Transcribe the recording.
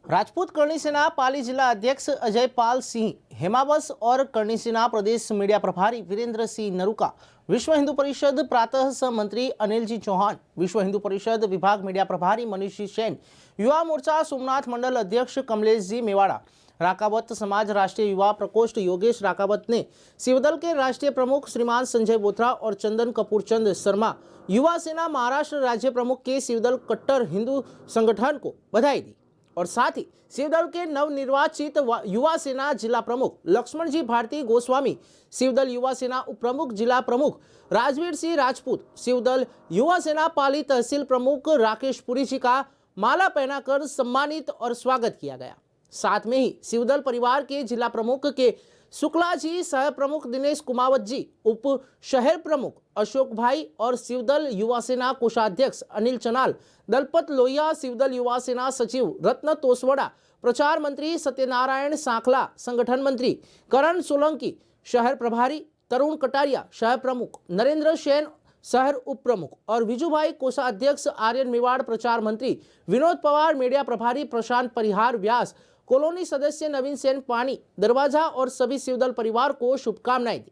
राजपूत करणी सेना पाली जिला अध्यक्ष अजय पाल सिंह हेमावस और करणी सेना प्रदेश मीडिया प्रभारी वीरेंद्र सिंह नरुका, विश्व हिंदू परिषद प्रातः सह मंत्री अनिल जी चौहान, विश्व हिंदू परिषद विभाग मीडिया प्रभारी मनीष जी सेन, युवा मोर्चा सोमनाथ मंडल अध्यक्ष कमलेश जी मेवाड़ा, राकावत समाज राष्ट्रीय युवा प्रकोष्ठ योगेश राकावत ने शिवदल के राष्ट्रीय प्रमुख श्रीमान संजय बोथरा और चंदन कपूर चंद शर्मा, युवा सेना महाराष्ट्र राज्य प्रमुख के शिवदल कट्टर हिंदू संगठन को बधाई दी और साथ ही शिवदल के नवनिर्वाचित युवा सेना जिला प्रमुख लक्ष्मण जी भारती गोस्वामी, शिवदल युवा सेना उप प्रमुख जिला प्रमुख राजवीर सिंह राजपूत, शिवदल युवा सेना पाली तहसील प्रमुख राकेश पुरी जी का माला पहनाकर सम्मानित और स्वागत किया गया। साथ में ही शिवदल परिवार के जिला प्रमुख के शुक्ला जी, सह प्रमुख दिनेश कुमावत जी, उप शहर प्रमुख अशोक भाई और शिवदल युवा सेना कोषाध्यक्ष अनिल चनाल, दलपत लोहिया, शिवदल युवा सेना सचिव रत्न तोसवड़ा, प्रचार मंत्री सत्यनारायण सांखला, संगठन मंत्री करण सोलंकी, शहर प्रभारी तरुण कटारिया, शहर प्रमुख नरेंद्र सेन, शहर उप प्रमुख और विजूभाई कोषाध्यक्ष आर्यन मेवाड़, प्रचार मंत्री विनोद पवार, मीडिया प्रभारी प्रशांत परिहार व्यास, कॉलोनी सदस्य नवीन सेन पानी दरवाजा और सभी शिवदल परिवार को शुभकामनाएं दी।